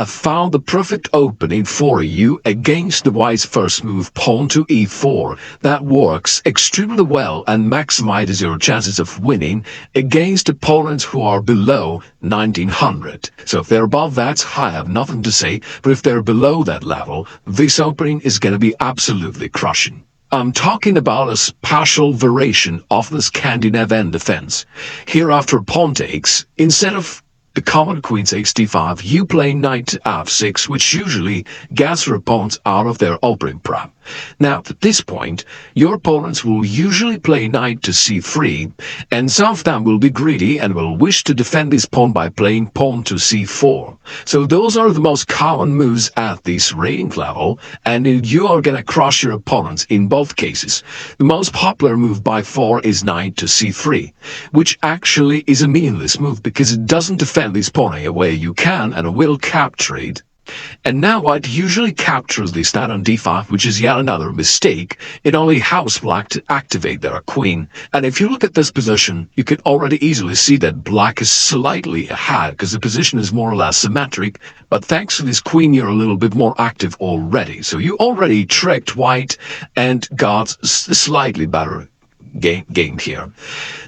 I found the perfect opening for you against the white's first move, pawn to e4. That works extremely well and maximizes your chances of winning against opponents who are below 1900. So if they're above that, I have nothing to say, but if they're below that level, this opening is going to be absolutely crushing. I'm talking about a special variation of the Alekhine Defense. Here after pawn takes, instead of the common queen takes d5, you play knight to f6, which usually gets your opponents out of their opening prep. Now, at this point, your opponents will usually play knight to c3, and some of them will be greedy and will wish to defend this pawn by playing pawn to c4. So those are the most common moves at this rating level, and you are gonna crush your opponents in both cases. The most popular move by far is knight to c3, which actually is a meaningless move because it doesn't defend this pawn in a way you can and will capture it. And now white usually captures this knight on d5, which is yet another mistake. It only helps black to activate their queen. And if you look at this position, you can already easily see that black is slightly ahead because the position is more or less symmetric. But thanks to this queen, you're a little bit more active already. So you already tricked white and got a slightly better game here.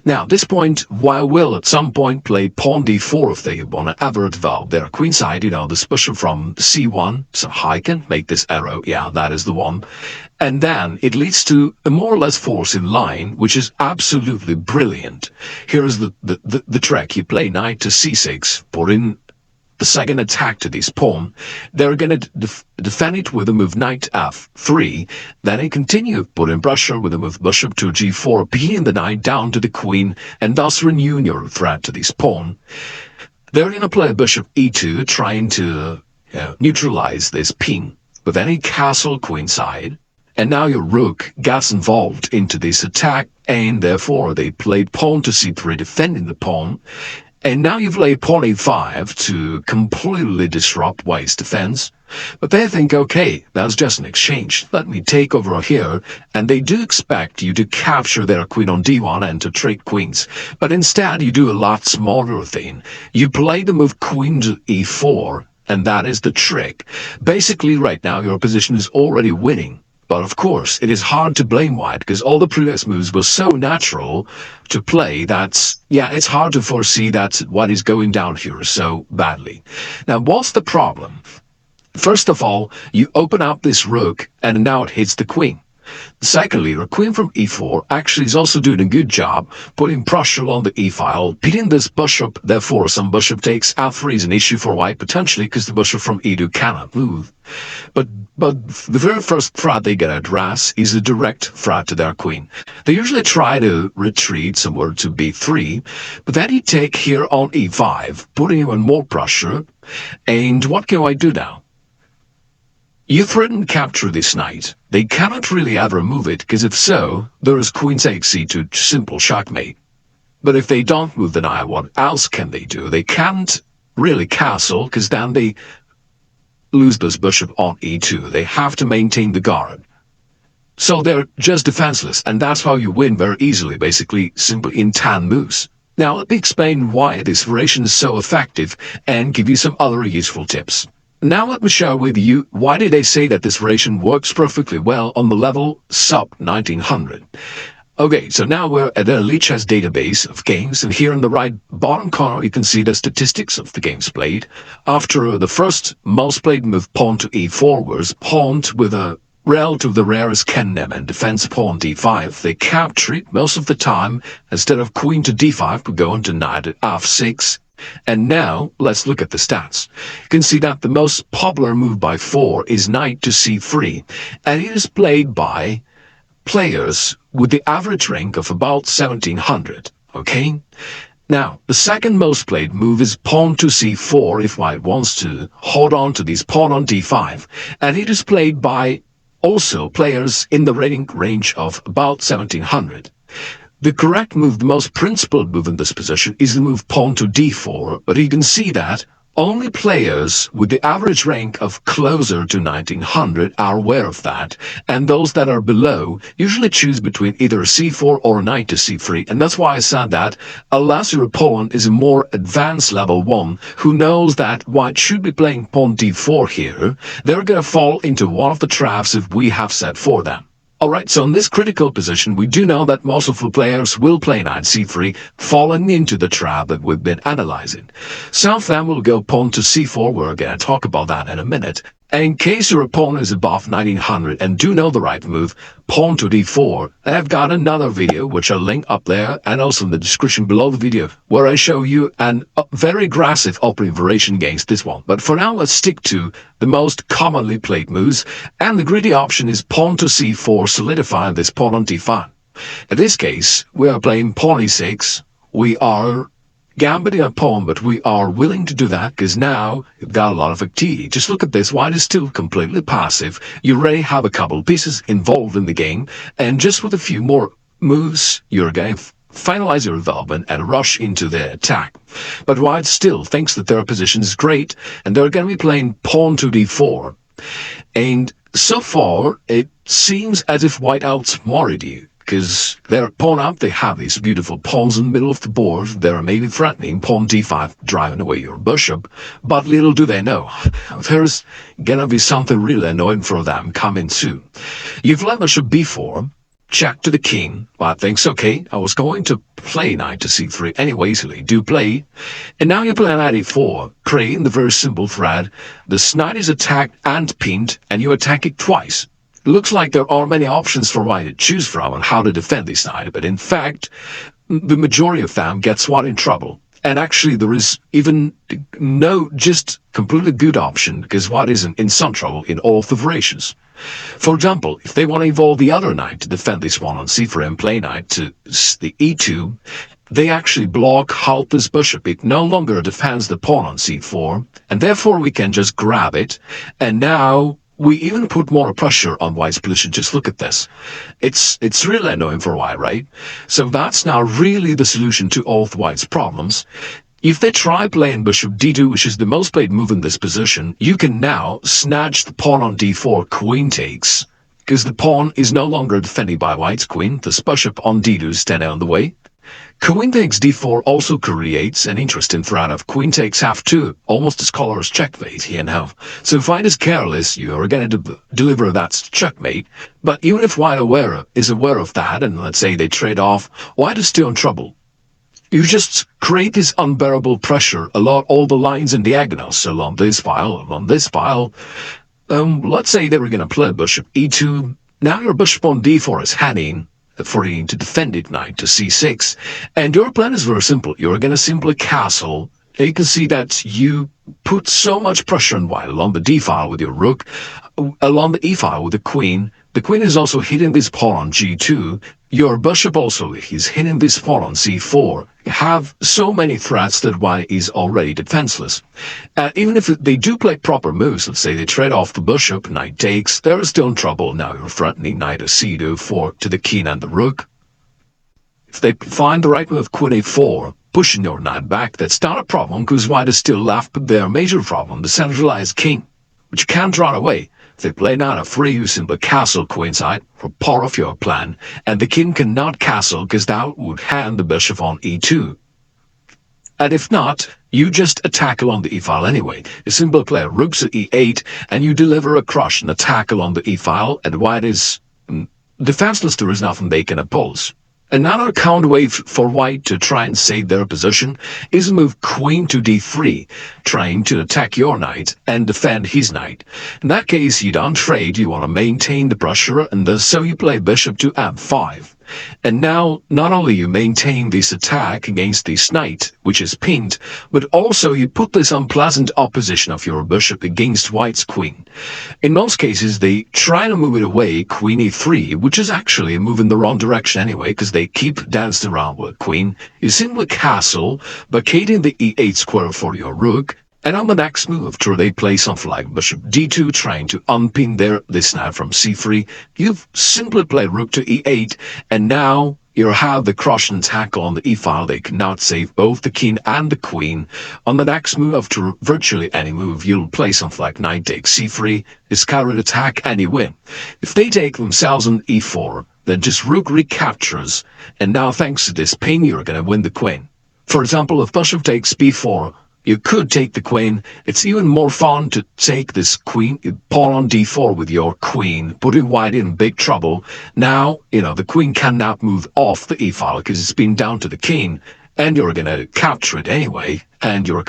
Now, at this point, while will at some point play pawn d4 if they want to ever develop their queen side, this bishop from c1, so I can make this arrow, yeah, that is the one. And then it leads to a more or less force in line, which is absolutely brilliant. Here is the trick. You play knight to c6, put in the second attack to this pawn. They're going to defend it with the move knight f3, then they continue putting pressure with the move bishop to g4, pinning the knight down to the queen, and thus renewing your threat to this pawn. They're going to play bishop e2, trying to neutralize this pin with any castle queenside. And now your rook gets involved into this attack, and therefore they played pawn to c3, defending the pawn. And now you've laid pawn e5 to completely disrupt white's defense. But they think, okay, that's just an exchange. Let me take over here. And they do expect you to capture their queen on d1 and to trade queens. But instead, you do a lot smaller thing. You play the move queen to e4, and that is the trick. Basically, right now, your position is already winning. But of course, it is hard to blame white because all the previous moves were so natural to play that, yeah, it's hard to foresee that white is going down here so badly. Now, what's the problem? First of all, you open up this rook and now it hits the queen. Secondly, the queen from e4 actually is also doing a good job putting pressure on the e-file, pinning this bishop. Therefore, some bishop takes f3 is an issue for white potentially because the bishop from e2 cannot move. But the very first threat they get address is a direct threat to their queen. They usually try to retreat somewhere to b3, but then you take here on e5, putting even more pressure. And what can I do now? You threaten to capture this knight. They cannot really ever move it, because if so, there is queen takes c2, simple checkmate. But if they don't move the knight, what else can they do? They can't really castle, because then they lose this bishop on e2. They have to maintain the guard. So they're just defenseless, and that's how you win very easily, basically, simply in 10 moves. Now, let me explain why this variation is so effective, and give you some other useful tips. Now let me share with you why did they say that this variation works perfectly well on the level sub 1900. Okay, so now we're at the Lichess database of games, and here in the right bottom corner you can see the statistics of the games played. After the first most played move pawn to e4 was pawned with a relative the rarest Alekhine Defense pawn d5. They capture it most of the time. Instead of queen to d5, we go into knight at f6. And now, let's look at the stats. You can see that the most popular move by 4 is knight to c3, and it is played by players with the average rank of about 1700, okay? Now, the second most played move is pawn to c4 if white wants to hold on to this pawn on d5, and it is played by also players in the rating range of about 1700. The correct move, the most principled move in this position, is the move pawn to d4, but you can see that Only players with the average rank of closer to 1900 are aware of that, and those that are below usually choose between either c4 or knight to c3, and that's why I said that, unless your opponent is a more advanced level 1 who knows that white should be playing pawn d4 here, they're gonna fall into one of the traps that we have set for them. Alright, so in this critical position, we do know that most of the players will play knight c3, falling into the trap that we've been analyzing. Some of them will go pawn to c4, we're going to talk about that in a minute. And in case your opponent is above 1900 and do know the right move, pawn to d4, I've got another video which I'll link up there and also in the description below the video where I show you a very aggressive opening variation against this one. But for now, let's stick to the most commonly played moves, and the greedy option is pawn to c4, solidifying this pawn on d5. In this case, we are playing pawn e6. We are gambiting a pawn, but we are willing to do that because now you've got a lot of activity. Just look at this. White is still completely passive. You already have a couple of pieces involved in the game, and just with a few more moves, you're going to finalize your development and rush into the attack. But white still thinks that their position is great, and they're going to be playing pawn to d4. And so far, it seems as if white outsmarted you, because their pawn up, they have these beautiful pawns in the middle of the board. They're maybe threatening pawn d5, driving away your bishop. But little do they know, there's gonna be something really annoying for them coming soon. You've led bishop b4, check to the king. White thinks, okay, I was going to play knight to c3 anyway, so they do play. And now you play knight e4, creating the very simple threat. This knight is attacked and pinned, and you attack it twice. Looks like there are many options for white to choose from on how to defend this knight, but in fact, the majority of them gets white in trouble. And actually, there is even no just completely good option, because white is in some trouble in all of the variations. For example, if they want to evolve the other knight to defend this one on c4 and play knight to the e2, they actually halt this bishop. It no longer defends the pawn on c4, and therefore we can just grab it, and now we even put more pressure on white's position. Just look at this. It's really annoying for white, right? So that's now really the solution to all of white's problems. If they try playing bishop d2, which is the most played move in this position, you can now snatch the pawn on d4, queen takes, because the pawn is no longer defended by white's queen. This bishop on d2 is standing on the way. Queen takes d4 also creates an interesting threat of queen takes f2, almost as color as checkmate here now. So if white is careless, you are going to deliver that checkmate. But even if white is aware of that, and let's say they trade off, white is still in trouble. You just create this unbearable pressure along all the lines and diagonals, along this file, along this file. Let's say they were going to play bishop e2. Now your bishop on d4 is heading for you to defend it knight to c6, and your plan is very simple. You're going to simply castle. You can see that you put so much pressure on white along the d file with your rook, along the e file with the queen. The queen is also hitting this pawn on g2. Your bishop also is hitting this pawn on c4. You have so many threats that white is already defenseless. Even if they do play proper moves, let's say they trade off the bishop, knight takes, they're still in trouble. Now you're threatening knight to c2, fork to the king and the rook. If they find the right move, queen a4, pushing your knight back, that's not a problem, because white is still left with their major problem, the centralized king, which can't run away. If they play knight f3, you simply castle queenside for part of your plan, and the king cannot castle because that would hand the bishop on e2. And if not, you just attack along the e-file anyway. You simply play rook to e8, and you deliver a crush and attack along the e-file, and white is defenseless. There is nothing they can oppose. Another counterweight for white to try and save their position is move queen to d3, trying to attack your knight and defend his knight. In that case, you don't trade, you want to maintain the pressure, and so you play bishop to f5. And now, not only you maintain this attack against this knight, which is pinned, but also you put this unpleasant opposition of your bishop against white's queen. In most cases, they try to move it away, queen e3, which is actually a move in the wrong direction anyway, because they keep dancing around with queen. You simply castle, vacating the e8 square for your rook, and on the next move, after they play something like bishop d2, trying to unpin this knight from c3, you've simply played rook to e8, and now You have the Crucian attack on the e-file. They cannot save both the king and the queen. On the next move, after virtually any move, you'll play something like knight takes c3, discard attack, and you win. If they take themselves on e4, then just rook recaptures, and now thanks to this ping, you're gonna win the queen. For example, if bishop takes b4, you could take the queen. It's even more fun to take this queen, pawn on d4 with your queen, putting white in big trouble. Now, the queen cannot move off the e-file because it's been down to the king, and you're gonna capture it anyway, and you're